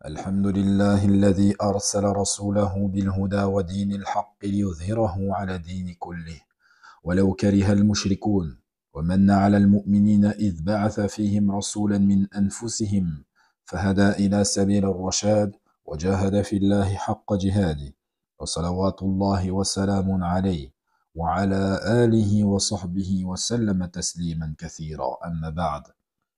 الحمد لله الذي أرسل رسوله بالهدى ودين الحق ليظهره على دين كله ولو كره المشركون ومن على المؤمنين إذ بعث فيهم رسولا من أنفسهم فهدى إلى سبيل الرشاد وجاهد في الله حق جهاده وصلوات الله وسلام عليه وعلى آله وصحبه وسلم تسليما كثيرا أما بعد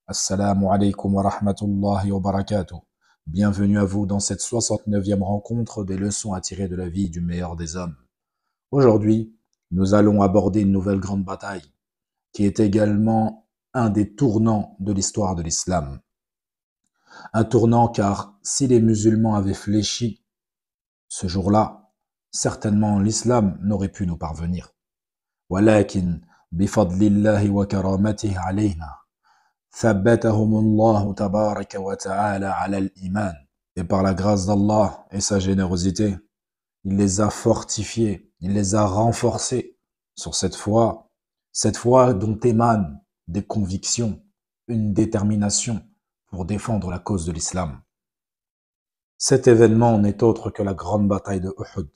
السلام عليكم ورحمة الله وبركاته. Bienvenue à vous dans cette 69e rencontre des leçons à tirer de la vie du meilleur des hommes. Aujourd'hui, nous allons aborder une nouvelle grande bataille qui est également un des tournants de l'histoire de l'islam. Un tournant car si les musulmans avaient fléchi ce jour-là, certainement l'islam n'aurait pu nous parvenir. ولكن بفضل الله وكرامته علينا ثبتهم الله تبارك وتعالى على الإيمان. Et par la grâce d'Allah et sa générosité, il les a fortifiés, il les a renforcés sur cette foi dont émanent des convictions, une détermination pour défendre la cause de l'islam. Cet événement n'est autre que la grande bataille de Uhud.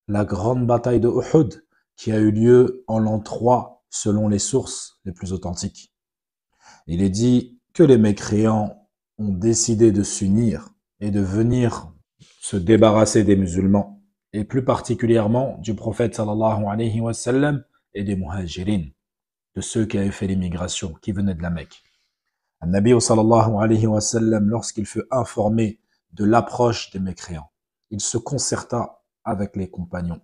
La grande bataille de Uhud qui a eu lieu en l'an 3 selon les sources les plus authentiques. Il est dit que les mécréants ont décidé de s'unir et de venir se débarrasser des musulmans, et plus particulièrement du prophète sallallahu alayhi wa sallam et des muhajirin, de ceux qui avaient fait l'immigration, qui venaient de la Mecque. An-Nabi sallallahu alayhi wa sallam, lorsqu'il fut informé de l'approche des mécréants, il se concerta avec les compagnons,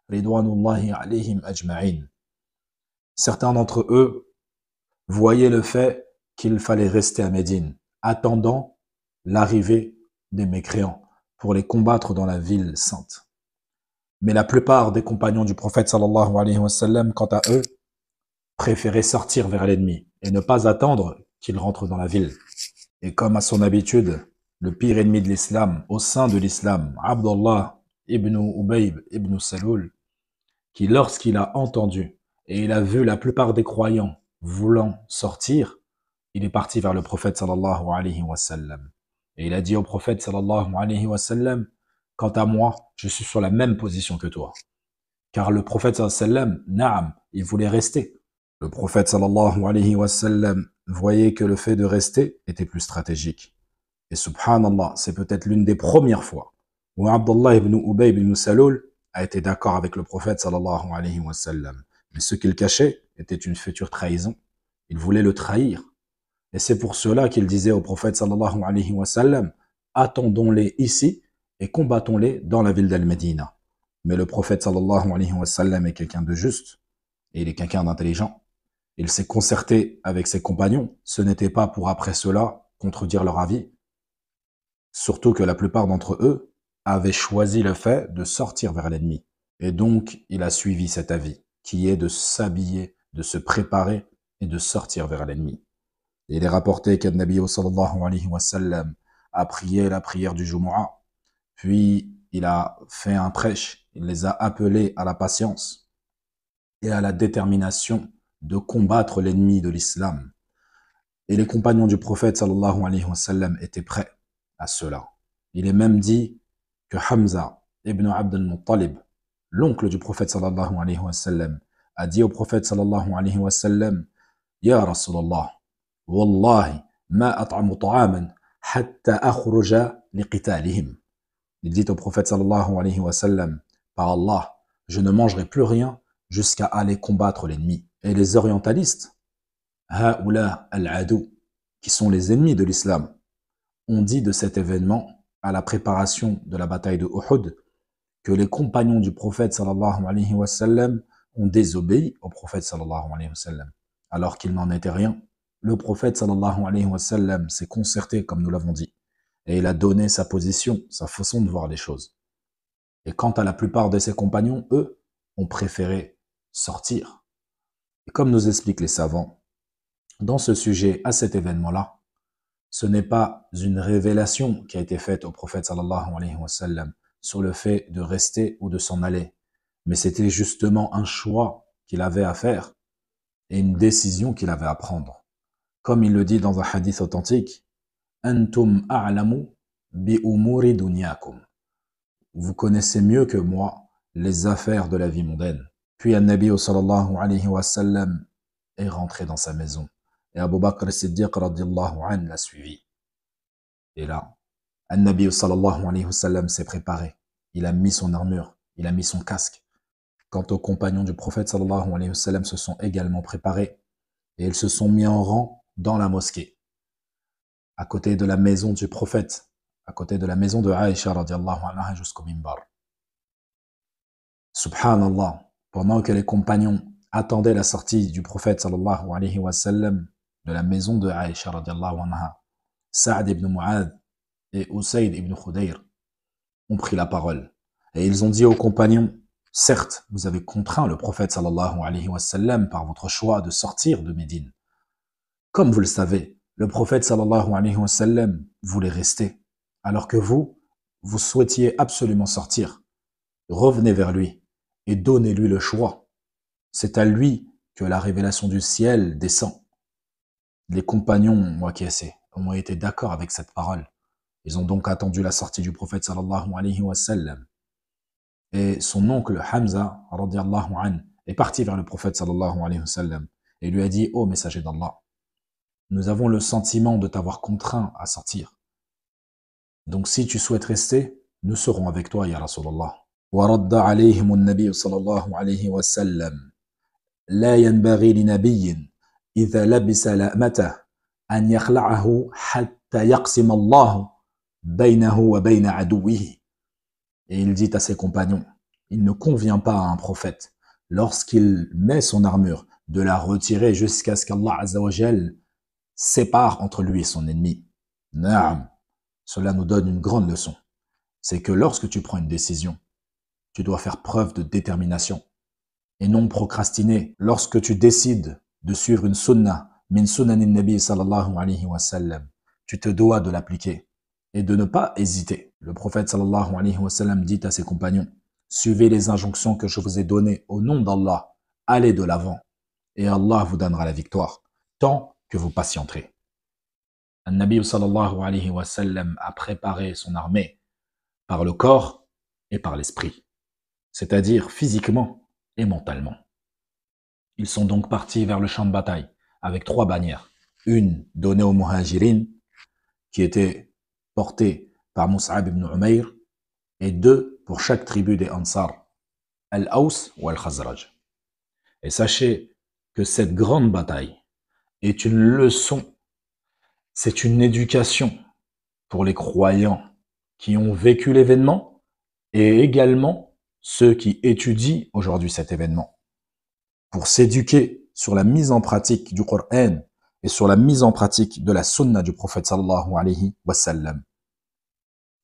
ridwanullahi alayhim ajma'in. Certains d'entre eux voyaient le fait qu'il fallait rester à Médine, attendant l'arrivée des mécréants pour les combattre dans la ville sainte. Mais la plupart des compagnons du prophète sallallahu alayhi wa sallam, quant à eux, préféraient sortir vers l'ennemi et ne pas attendre qu'il rentre dans la ville. Et comme à son habitude, le pire ennemi de l'islam, au sein de l'islam, Abdullah ibn Ubayb ibn Salul, qui lorsqu'il a entendu et il a vu la plupart des croyants voulant sortir, il est parti vers le prophète sallallahu alayhi wa sallam. Et il a dit au prophète sallallahu alayhi wa sallam, quant à moi, je suis sur la même position que toi. Car le prophète sallallahu alayhi wa sallam, na'am, il voulait rester. Le prophète sallallahu alayhi wa sallam voyait que le fait de rester était plus stratégique. Et subhanallah, c'est peut-être l'une des premières fois où Abdullah ibn Ubay ibn Salul a été d'accord avec le prophète sallallahu alayhi wa sallam. Mais ce qu'il cachait était une future trahison. Il voulait le trahir. Et c'est pour cela qu'il disait au prophète sallallahu alayhi wa sallam, attendons-les ici et combattons-les dans la ville d'Al-Médina. Mais le prophète sallallahu alayhi wa sallam est quelqu'un de juste et il est quelqu'un d'intelligent. Il s'est concerté avec ses compagnons. Ce n'était pas pour après cela contredire leur avis. Surtout que la plupart d'entre eux avaient choisi le fait de sortir vers l'ennemi. Et donc, il a suivi cet avis, qui est de s'habiller, de se préparer et de sortir vers l'ennemi. Il est rapporté qu'An-Nabi sallallahu alayhi wa sallam a prié la prière du Jumu'ah, puis il a fait un prêche, il les a appelés à la patience et à la détermination de combattre l'ennemi de l'islam. Et les compagnons du prophète sallallahu alayhi wa sallam étaient prêts à cela. Il est même dit que Hamza ibn Abd al-Muttalib, l'oncle du prophète sallallahu alayhi wa sallam, a dit au prophète sallallahu alayhi wa sallam, Ya Rasulallah, Wallahi, ma at'amu ta'aman hatta akhruja liqitalihim. Il dit au prophète sallallahu alayhi wa sallam, par Allah, je ne mangerai plus rien jusqu'à aller combattre l'ennemi. Et les orientalistes, ha'ula al-adou, qui sont les ennemis de l'islam, ont dit de cet événement à la préparation de la bataille de Uhud que les compagnons du prophète sallallahu alayhi wa sallam ont désobéi au prophète sallallahu alayhi wa sallam, alors qu'il n'en était rien. Le prophète sallallahu alayhi wa sallam s'est concerté, comme nous l'avons dit, et il a donné sa position, sa façon de voir les choses. Et quant à la plupart de ses compagnons, eux, ont préféré sortir. Et comme nous expliquent les savants, dans ce sujet, à cet événement-là, ce n'est pas une révélation qui a été faite au prophète sallallahu alayhi wa sallam sur le fait de rester ou de s'en aller, mais c'était justement un choix qu'il avait à faire et une décision qu'il avait à prendre. Comme il le dit dans un hadith authentique, Antum a'lamu bi umuri dunyakum. Vous connaissez mieux que moi les affaires de la vie mondaine. Puis An-Nabi sallallahu alayhi wa sallam est rentré dans sa maison. Et Abu Bakr as-Siddiq radiyallahu anhu l'a suivi. Et là, An-Nabi sallallahu alayhi wa sallam s'est préparé. Il a mis son armure, il a mis son casque. Quant aux compagnons du prophète sallallahu alayhi wa sallam se sont également préparés. Et ils se sont mis en rang dans la mosquée, à côté de la maison du prophète, à côté de la maison de Aïcha radiyallahu anha jusqu'au minbar. Subhanallah, pendant que les compagnons attendaient la sortie du prophète sallallahu alayhi wa sallam de la maison de Aïcha radiyallahu anha, Sa'd ibn Mu'adh et Usayd ibn Khudayr ont pris la parole. Et ils ont dit aux compagnons, certes, vous avez contraint le prophète sallallahu alayhi wa sallam par votre choix de sortir de Médine. Comme vous le savez, le prophète sallallahu alayhi wa sallam voulait rester, alors que vous souhaitiez absolument sortir. Revenez vers lui et donnez-lui le choix. C'est à lui que la révélation du ciel descend. Les compagnons ont été d'accord avec cette parole. Ils ont donc attendu la sortie du prophète sallallahu alayhi wa sallam. Et son oncle Hamza radiyallahu anhu est parti vers le prophète sallallahu alayhi wa sallam et lui a dit « Ô messager d'Allah, nous avons le sentiment de t'avoir contraint à sortir. Donc si tu souhaites rester, nous serons avec toi, ya Rasulallah. » وَرَدَّ عَلَيْهِمُ النَّبِيُّ صلى الله عليه وسلم لا ينبغي لنبي إذا لبس لأمته أن يخلعه حتى يقسم الله بينه وبين عدوه. Et il dit à ses compagnons, il ne convient pas à un prophète, lorsqu'il met son armure, de la retirer jusqu'à ce qu'Allah Azza wa Jal sépare entre lui et son ennemi. Naam, cela nous donne une grande leçon. C'est que lorsque tu prends une décision, tu dois faire preuve de détermination et non procrastiner. Lorsque tu décides de suivre une sunnah, min sunanin nabi sallallahu alayhi wa sallam, tu te dois de l'appliquer et de ne pas hésiter. Le prophète sallallahu alayhi wa sallam dit à ses compagnons, suivez les injonctions que je vous ai données au nom d'Allah, allez de l'avant et Allah vous donnera la victoire, tant que vous patienterez. An-Nabi sallallahu alayhi wa sallam a préparé son armée par le corps et par l'esprit, c'est-à-dire physiquement et mentalement. Ils sont donc partis vers le champ de bataille avec 3 bannières. Une donnée aux Muhajirin, qui était portée par Mus'ab ibn Umayr, et 2 pour chaque tribu des Ansar, Al-Aws ou Al-Khazraj. Et sachez que cette grande bataille est une leçon, c'est une éducation pour les croyants qui ont vécu l'événement et également ceux qui étudient aujourd'hui cet événement, pour s'éduquer sur la mise en pratique du Coran et sur la mise en pratique de la sunna du prophète sallallahu alayhi wa sallam.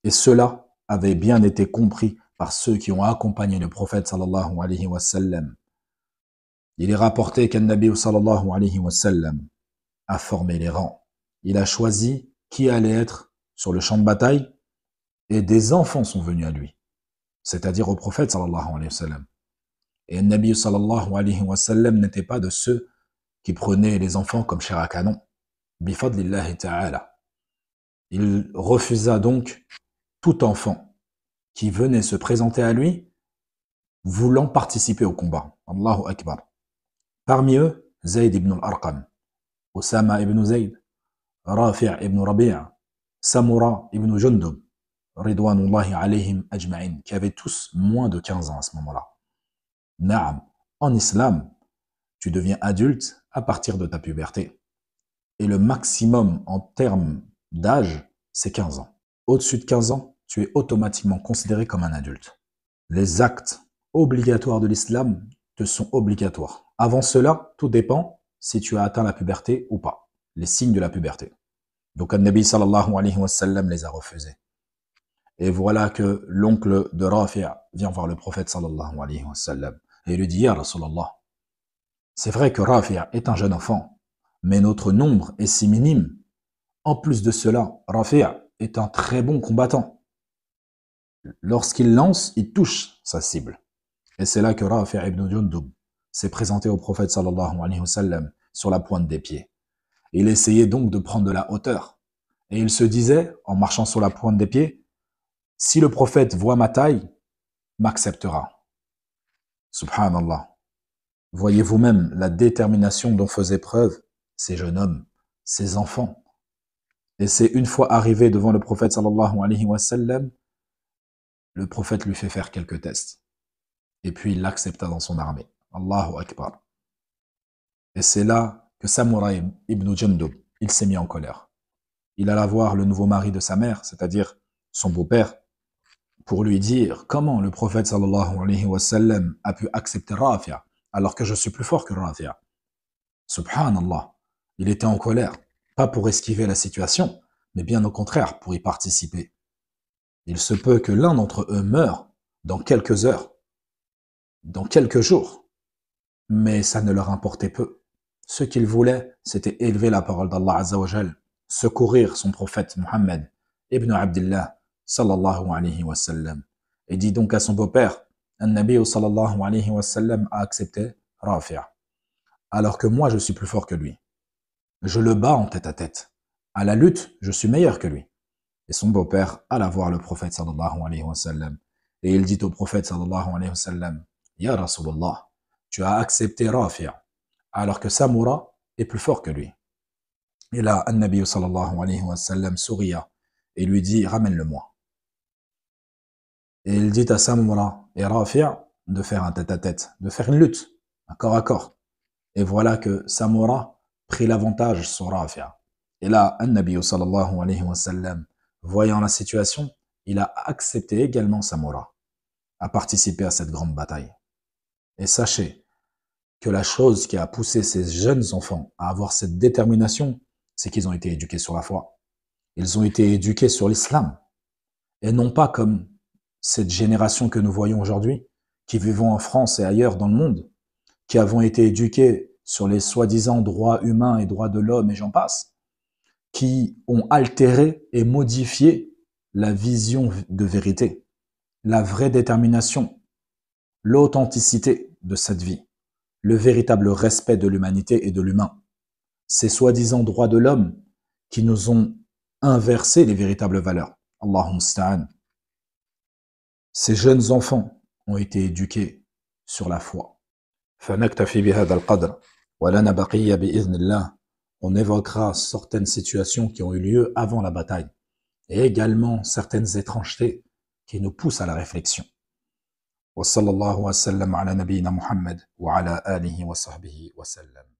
Et cela avait bien été compris par ceux qui ont accompagné le prophète sallallahu alayhi wa sallam. Il est rapporté qu'An-Nabi sallallahu alayhi wa sallam a formé les rangs. Il a choisi qui allait être sur le champ de bataille et des enfants sont venus à lui, c'est-à-dire au prophète sallallahu alayhi wa sallam. Et Nabi sallallahu alayhi wa sallam n'était pas de ceux qui prenaient les enfants comme chair à canon. Bifadlillahi ta'ala. Il refusa donc tout enfant qui venait se présenter à lui voulant participer au combat. Allahu Akbar. Parmi eux, Zayd ibn al-Arqam, Osama ibn Zayd, Rafi' ibn Rabi'a, Samura ibn Jundub, Ridwanullahi alayhim ajma'in, qui avaient tous moins de 15 ans à ce moment-là. Naam, en islam, tu deviens adulte à partir de ta puberté. Et le maximum en termes d'âge, c'est 15 ans. Au-dessus de 15 ans, tu es automatiquement considéré comme un adulte. Les actes obligatoires de l'islam te sont obligatoires. Avant cela, tout dépend si tu as atteint la puberté ou pas. Les signes de la puberté. Donc, An-Nabi sallallahu alayhi wa sallam les a refusés. Et voilà que l'oncle de Rafi' vient voir le prophète sallallahu alayhi wa sallam. Et il lui dit, Ya Rasulallah, c'est vrai que Rafi' est un jeune enfant, mais notre nombre est si minime. En plus de cela, Rafi' est un très bon combattant. Lorsqu'il lance, il touche sa cible. Et c'est là que Rafi' ibn Jundub s'est présenté au prophète sallallahu alayhi wa sallam sur la pointe des pieds. Il essayait donc de prendre de la hauteur. Et il se disait, en marchant sur la pointe des pieds, si le prophète voit ma taille, m'acceptera. Subhanallah. Voyez vous-même la détermination dont faisaient preuve ces jeunes hommes, ces enfants. Et c'est une fois arrivé devant le prophète sallallahu alayhi wa sallam, le prophète lui fait faire quelques tests. Et puis il l'accepta dans son armée. Allahu Akbar. Et c'est là que Samura ibn Jundub, il s'est mis en colère. Il alla voir le nouveau mari de sa mère, c'est-à-dire son beau-père, pour lui dire comment le prophète sallallahu alayhi wa sallam a pu accepter Rafi'a alors que je suis plus fort que Rafi'a. Subhanallah, il était en colère, pas pour esquiver la situation, mais bien au contraire pour y participer. Il se peut que l'un d'entre eux meure dans quelques heures, dans quelques jours, mais ça ne leur importait peu. Ce qu'ils voulaient, c'était élever la parole d'Allah Azza wa Jal, secourir son prophète Muhammad ibn Abdullah sallallahu alayhi wa sallam. Et dit donc à son beau-père, An-Nabi sallallahu alayhi wa sallam a accepté Rafi'a, alors que moi je suis plus fort que lui. Je le bats en tête à tête. À la lutte, je suis meilleur que lui. Et son beau-père alla voir le prophète sallallahu alayhi wa sallam. Et il dit au prophète sallallahu alayhi wa sallam, Ya Rasulallah, tu as accepté Rafi'a, alors que Samura est plus fort que lui. Et là, An-Nabi sallallahu alayhi wa sallam souria et lui dit, ramène-le-moi. Et il dit à Samura et Rafi'a de faire un tête-à-tête, de faire une lutte, un corps à corps. Et voilà que Samura prit l'avantage sur Rafi'a. Et là, An-Nabi sallallahu alayhi wa sallam, voyant la situation, il a accepté également Samura à participer à cette grande bataille. Et sachez que la chose qui a poussé ces jeunes enfants à avoir cette détermination, c'est qu'ils ont été éduqués sur la foi. Ils ont été éduqués sur l'islam. Et non pas comme cette génération que nous voyons aujourd'hui, qui vivons en France et ailleurs dans le monde, qui avons été éduqués sur les soi-disant droits humains et droits de l'homme et j'en passe, qui ont altéré et modifié la vision de vérité, la vraie détermination, l'authenticité de cette vie, le véritable respect de l'humanité et de l'humain. Ces soi-disant droits de l'homme qui nous ont inversé les véritables valeurs. Allahumma musta'an. Ces jeunes enfants ont été éduqués sur la foi. فنكتفي بهذا القدر ولنا بقية بإذن الله. On évoquera certaines situations qui ont eu lieu avant la bataille et également certaines étrangetés qui nous poussent à la réflexion. وصلى الله وسلم على نبينا محمد وعلى آله وصحبه وسلم.